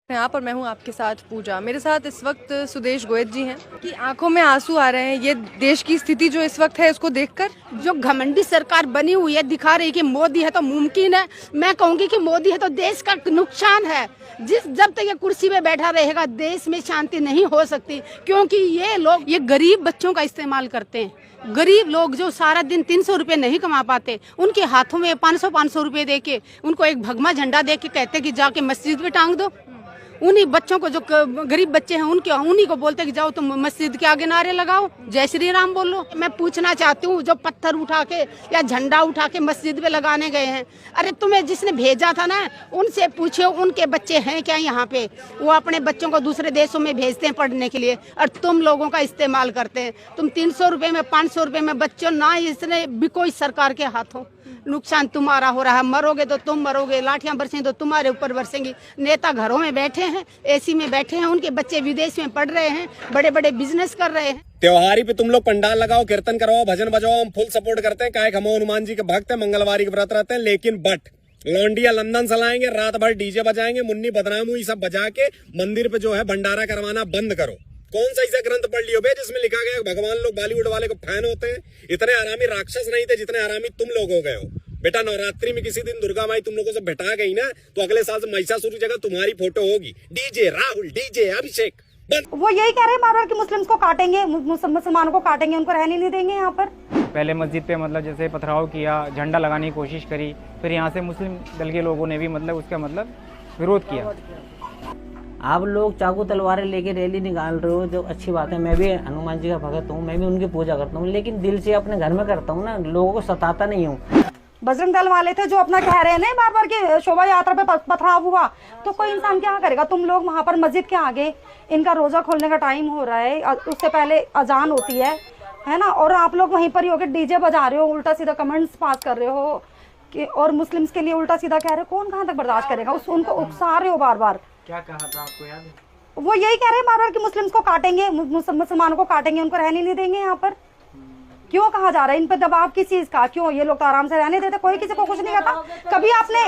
यहाँ पर मैं हूँ आपके साथ पूजा। मेरे साथ इस वक्त सुदेश गोयत जी हैं कि आंखों में आंसू आ रहे हैं ये देश की स्थिति जो इस वक्त है उसको देखकर। जो घमंडी सरकार बनी हुई है, दिखा रही है कि मोदी है तो मुमकिन है। मैं कहूंगी कि मोदी है तो देश का नुकसान है। जब तक ये कुर्सी पे बैठा रहेगा देश में शांति नहीं हो सकती, क्योंकि ये लोग ये गरीब बच्चों का इस्तेमाल करते हैं। गरीब लोग जो सारा दिन 300 रुपए नहीं कमा पाते, उनके हाथों में 500 रुपए दे के उनको एक भगवा झंडा दे के कहते कि जाके मस्जिद पे टांग दो। उन्हीं बच्चों को जो गरीब बच्चे हैं उन्हीं को बोलते कि जाओ तुम मस्जिद के आगे नारे लगाओ, जय श्री राम बोलो। मैं पूछना चाहती हूँ जो पत्थर उठा के या झंडा उठा के मस्जिद पे लगाने गए हैं, अरे तुम्हें जिसने भेजा था ना उनसे पूछो उनके बच्चे हैं क्या यहाँ पे? वो अपने बच्चों को दूसरे देशों में भेजते हैं पढ़ने के लिए और तुम लोगों का इस्तेमाल करते हैं। तुम 300 रुपए में 500 रुपए में बच्चों ना इसने बिको इस सरकार के हाथों। नुकसान तुम्हारा हो रहा है, मरोगे तो तुम मरोगे, लाठियां बरसेंगी तो तुम्हारे ऊपर बरसेंगी। नेता घरों में बैठे हैं, एसी में बैठे हैं, उनके बच्चे विदेश में पढ़ रहे हैं, बड़े बड़े बिजनेस कर रहे हैं। त्योहारी पे तुम लोग पंडाल लगाओ, कीर्तन करवाओ, भजन बजाओ, हम फुल सपोर्ट करते हैं। काहे हम हनुमान जी के भक्त हैं, मंगलवारी के व्रत रहते हैं, लेकिन लौंडिया लंदन से लाएंगे, रात भर डीजे बजाएंगे, मुन्नी बदनाम हुई सब बजा के मंदिर पे जो है भंडारा करवाना बंद करो। कौन सा ऐसा ग्रंथ पढ़ लियो बे जिसमें लिखा गया भगवान लोग बॉलीवुड वाले को फैन होते हैं? इतने आरामी राक्षस नहीं थे जितने आरामी तुम लोग हो गए हो। बेटा नवरात्रि में किसी दिन दुर्गा माई तुम लोगों से बैठा गई ना तो अगले साल से महिषासुर की जगह तुम्हारी फोटो होगी। डीजे राहुल, डीजे अभिषेक। वो यही कह रहे हैं बार बार कि मुस्लिम्स को काटेंगे, मुसलमानों को काटेंगे, उनको रहने नहीं देंगे यहाँ पर। पहले मस्जिद पे मतलब जैसे पथराव किया, झंडा लगाने की कोशिश करी, फिर यहाँ से मुस्लिम दल के लोगों ने भी मतलब उसका मतलब विरोध किया। आप लोग चाकू तलवारें लेके रैली निकाल रहे हो, जो अच्छी बात है। मैं भी हनुमान जी का भगत हूँ, मैं भी उनकी पूजा करता हूँ, लेकिन दिल से अपने घर में करता हूँ ना, लोगों को सताता नहीं हूँ। बजरंग दल वाले थे जो अपना कह रहे हैं ना बार बार कि शोभा यात्रा पे पथराव हुआ, तो कोई इंसान क्या करेगा? तुम लोग वहाँ पर मस्जिद के आगे, इनका रोजा खोलने का टाइम हो रहा है, उससे पहले अजान होती है ना, और आप लोग वहीं पर ही होकर डीजे बजा रहे हो, उल्टा सीधा कमेंट्स पास कर रहे हो कि और मुस्लिम्स के लिए उल्टा सीधा कह रहे हो। कौन कहाँ तक बर्दाश्त करेगा? उनको उकसा रहे हो बार बार। क्या कहा था आपको याद है? वो यही कह रहे हैं बार बार कि मुस्लिम्स को काटेंगे, मुसलमानों को काटेंगे, उनको रहने नहीं देंगे यहाँ पर। क्यों कहा जा रहा है? इन पे दबाव किस चीज का? क्यों? ये लोग तो आराम से रहने देते, कोई किसी को कुछ नहीं कहता। कभी आपने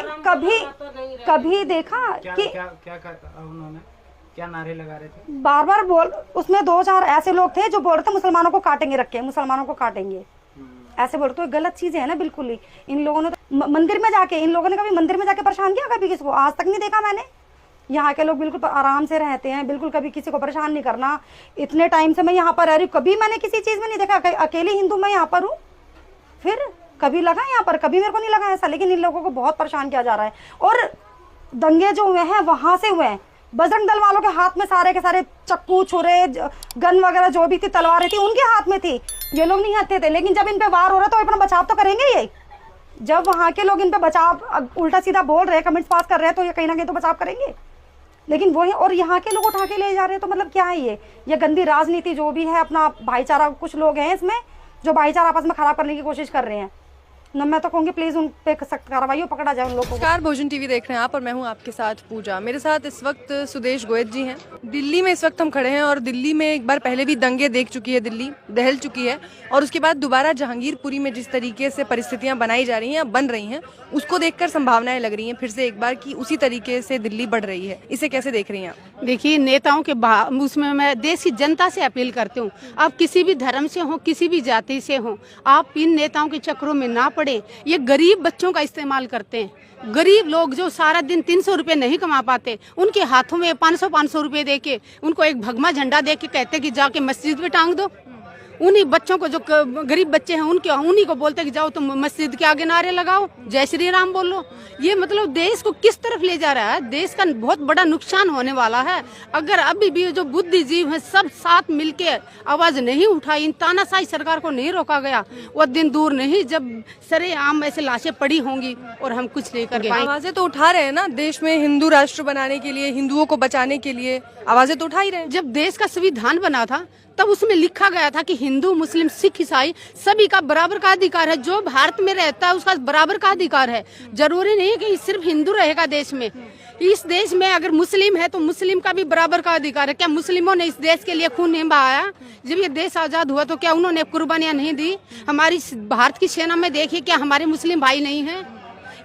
कभी देखा कि क्या उन्होंने क्या नारे लगा रहे थे? बार बार उसमें 2-4 ऐसे लोग थे जो बोल रहे थे मुसलमानों को काटेंगे, रखे मुसलमानों को काटेंगे, ऐसे बोल रहे। तो गलत चीज है ना बिल्कुल ही। इन लोगों ने तो मंदिर में जाके, इन लोगों ने कभी मंदिर में जाके परेशान किया कभी किसी को? आज तक नहीं देखा मैंने। यहाँ के लोग बिल्कुल आराम से रहते हैं, बिल्कुल कभी किसी को परेशान नहीं करना। इतने टाइम से मैं यहाँ पर रह रही हूँ, कभी मैंने किसी चीज में नहीं देखा। अकेली हिंदू मैं यहाँ पर हूँ, फिर कभी लगा यहाँ पर? कभी मेरे को नहीं लगा ऐसा। लेकिन इन लोगों को बहुत परेशान किया जा रहा है। और दंगे जो हुए हैं वहां से हुए हैं। बजरंग दल वालों के हाथ में सारे के सारे चक्कू, छुरे, गन वगैरह जो भी थी, तलवारें थी, उनके हाथ में थी। ये लोग नहीं हत्ते थे। लेकिन जब इन पे वार हो रहा है तो अपना बचाव तो करेंगे ये। जब वहां के लोग इन पे बचाव उल्टा सीधा बोल रहे हैं, कमेंट्स पास कर रहे हैं, तो ये कहीं ना कहीं तो बचाव करेंगे। लेकिन वही, और यहाँ के लोग उठा के ले जा रहे हैं, तो मतलब क्या है ये गंदी राजनीति जो भी है। अपना भाईचारा, कुछ लोग हैं इसमें जो भाईचारा आपस में खराब करने की कोशिश कर रहे हैं ना। मैं तो कहूँगी प्लीज उन पे सख्त कार्रवाई पकड़ा जाए उन लोगों को। नमस्कार, भोजन टीवी देख रहे हैं आप और मैं हूँ आपके साथ पूजा। मेरे साथ इस वक्त सुदेश गोयत जी हैं। दिल्ली में इस वक्त हम खड़े हैं और दिल्ली में एक बार पहले भी दंगे देख चुकी है, दिल्ली दहल चुकी है, और उसके बाद दोबारा जहांगीरपुरी में जिस तरीके से परिस्थितियां बनाई जा रही हैं, बन रही हैं, उसको देखकर संभावनाएं लग रही हैं फिर से एक बार कि उसी तरीके से दिल्ली बढ़ रही है। इसे कैसे देख रही हैं आप? देखिए, नेताओं के उसमें मैं देश की जनता से अपील करती हूँ, आप किसी भी धर्म से हो, किसी भी जाति से हो, आप इन नेताओं के चक्रों में ना पड़े। ये गरीब बच्चों का इस्तेमाल करते हैं। गरीब लोग जो सारा दिन 300 रुपए नहीं कमा पाते, उनके हाथों में 500 रुपए दे के उनको एक भगवा झंडा दे के कहते कि जाके मस्जिद पे टांग दो। उन्हीं बच्चों को जो गरीब बच्चे हैं उन्हीं को बोलते कि जाओ तुम मस्जिद के आगे नारे लगाओ, जय श्री राम बोलो। ये मतलब देश को किस तरफ ले जा रहा है? देश का बहुत बड़ा नुकसान होने वाला है अगर अभी भी जो बुद्धिजीव है सब साथ मिलके आवाज नहीं उठाई, इन तानाशाही सरकार को नहीं रोका गया, वो दिन दूर नहीं जब सरेआम ऐसे लाशें पड़ी होंगी और हम कुछ नहीं कर पाएंगे। आवाजें तो उठा रहे हैं ना, देश में हिंदू राष्ट्र बनाने के लिए, हिंदुओं को बचाने के लिए आवाजें तो उठा ही रहे हैं। जब देश का संविधान बना था तब उसमें लिखा गया था कि हिंदू, मुस्लिम, सिख, ईसाई सभी का बराबर का अधिकार है। जो भारत में रहता है उसका बराबर का अधिकार है। जरूरी नहीं है कि सिर्फ हिंदू रहेगा देश में। इस देश में अगर मुस्लिम है तो मुस्लिम का भी बराबर का अधिकार है। क्या मुस्लिमों ने इस देश के लिए खून नहीं बहाया? जब ये देश आजाद हुआ तो क्या उन्होंने कुर्बानियां नहीं दी? हमारी भारत की सेना में देखिए, क्या हमारे मुस्लिम भाई नहीं है?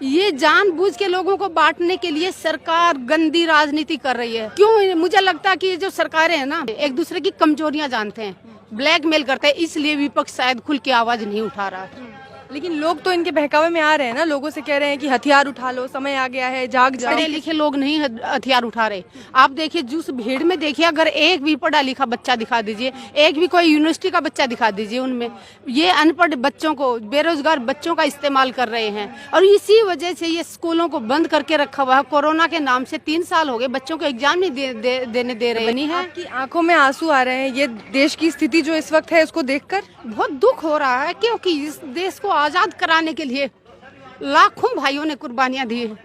ये जानबूझ के लोगों को बांटने के लिए सरकार गंदी राजनीति कर रही है। क्यों? मुझे लगता है कि ये जो सरकारें हैं ना, एक दूसरे की कमजोरियां जानते हैं, ब्लैकमेल करते हैं, इसलिए विपक्ष शायद खुल के आवाज नहीं उठा रहा है। लेकिन लोग तो इनके बहकावे में आ रहे हैं ना, लोगों से कह रहे हैं कि हथियार उठा लो, समय आ गया है, जाग जाओ। पढ़े लिखे लोग नहीं हथियार उठा रहे। आप देखिए जिस भीड़ में देखिए, अगर एक भी पढ़ा लिखा बच्चा दिखा दीजिए, एक भी कोई यूनिवर्सिटी का बच्चा दिखा दीजिए, उनमें ये अनपढ़ बच्चों को, बेरोजगार बच्चों का इस्तेमाल कर रहे हैं। और इसी वजह से ये स्कूलों को बंद करके रखा हुआ है। कोरोना के नाम से 3 साल हो गए बच्चों को एग्जाम नहीं देने दे रहे नहीं है। आपकी आंखों में आंसू आ रहे हैं ये देश की स्थिति जो इस वक्त है उसको देखकर? बहुत दुख हो रहा है, क्योंकि इस देश को आजाद कराने के लिए लाखों भाइयों ने कुर्बानियां दी है।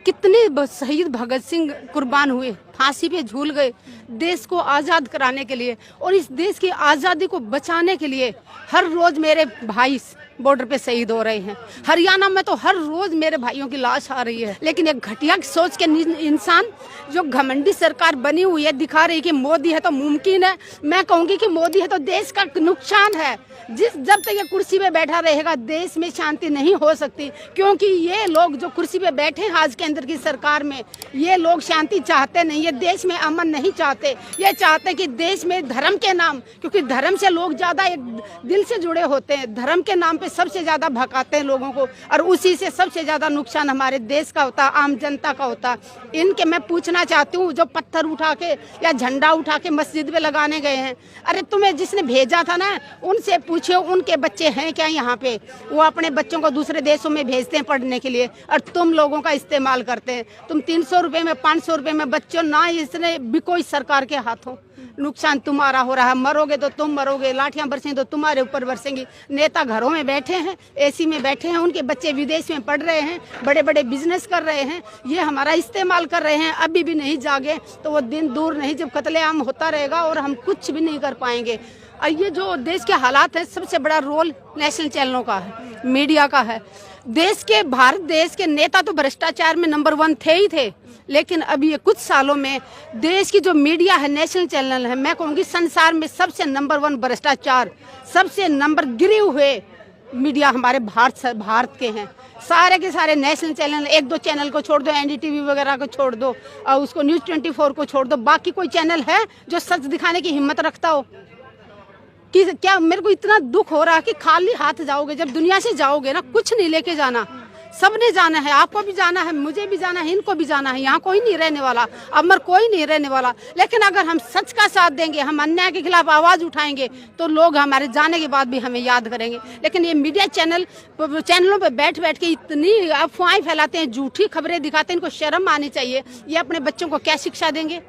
कितने शहीद भगत सिंह कुर्बान हुए, फांसी पे झूल गए देश को आजाद कराने के लिए। और इस देश की आजादी को बचाने के लिए हर रोज मेरे भाई बॉर्डर पे शहीद हो रहे हैं। हरियाणा में तो हर रोज मेरे भाइयों की लाश आ रही है। लेकिन एक घटिया सोच के इंसान जो घमंडी सरकार बनी हुई है, दिखा रही है कि मोदी है तो मुमकिन है। मैं कहूंगी कि मोदी है तो देश का नुकसान है। जब तक ये कुर्सी पे बैठा रहेगा देश में शांति नहीं हो सकती, क्योंकि ये लोग जो कुर्सी पे बैठे हैं आज के अंदर की सरकार में, ये लोग शांति चाहते नहीं, ये देश में अमन नहीं चाहते। ये चाहते कि देश में धर्म के नाम, क्योंकि धर्म से लोग ज्यादा एक दिल से जुड़े होते हैं, धर्म के नाम पे सबसे ज्यादा भगाते हैं लोगों को, और उसी से सबसे ज्यादा नुकसान हमारे देश का होता, आम जनता का होता। इनके मैं पूछना चाहती हूँ, जो पत्थर उठा के या झंडा उठा के मस्जिद में लगाने गए हैं, अरे तुम्हें जिसने भेजा था ना, उनसे पूछो उनके बच्चे हैं क्या यहाँ पे? वो अपने बच्चों को दूसरे देशों में भेजते हैं पढ़ने के लिए, और तुम लोगों का इस्तेमाल करते हैं। तुम 300 रुपए में, 500 रुपए में बच्चों ना, इसने भी कोई सरकार के हाथों नुकसान तुम्हारा हो रहा है। मरोगे तो तुम मरोगे, लाठियां बरसेंगी तो तुम्हारे ऊपर बरसेंगी। नेता घरों में बैठे हैं, एसी में बैठे हैं, उनके बच्चे विदेश में पढ़ रहे हैं, बड़े बड़े बिजनेस कर रहे हैं, ये हमारा इस्तेमाल कर रहे हैं। अभी भी नहीं जागे तो वो दिन दूर नहीं जब कत्लेआम होता रहेगा और हम कुछ भी नहीं कर पाएंगे। और ये जो देश के हालात है, सबसे बड़ा रोल नेशनल चैनलों का है, मीडिया का है। भारत देश के नेता तो भ्रष्टाचार में नंबर 1 थे ही थे, लेकिन अभी ये कुछ सालों में देश की जो मीडिया है, नेशनल चैनल है, मैं कहूँगी संसार में सबसे नंबर 1 भ्रष्टाचार, सबसे नंबर गिरे हुए मीडिया हमारे भारत के हैं। सारे के सारे नेशनल चैनल, 1-2 चैनल को छोड़ दो, एनडीटीवी वगैरह को छोड़ दो, और उसको न्यूज़ 24 को छोड़ दो, बाकी कोई चैनल है जो सच दिखाने की हिम्मत रखता हो? कि क्या मेरे को इतना दुख हो रहा है कि खाली हाथ जाओगे, जब दुनिया से जाओगे ना, कुछ नहीं लेके जाना। सबने जाना है, आपको भी जाना है, मुझे भी जाना है, इनको भी जाना है। यहाँ कोई नहीं रहने वाला, अमर कोई नहीं रहने वाला। लेकिन अगर हम सच का साथ देंगे, हम अन्याय के खिलाफ आवाज उठाएंगे, तो लोग हमारे जाने के बाद भी हमें याद करेंगे। लेकिन ये मीडिया चैनलों पे बैठ के इतनी अफवाहें फैलाते हैं, झूठी खबरें दिखाते हैं, इनको शर्म आनी चाहिए। ये अपने बच्चों को क्या शिक्षा देंगे?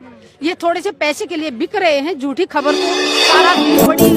ये थोड़े से पैसे के लिए बिक रहे हैं झूठी खबर को। सारा बड़ी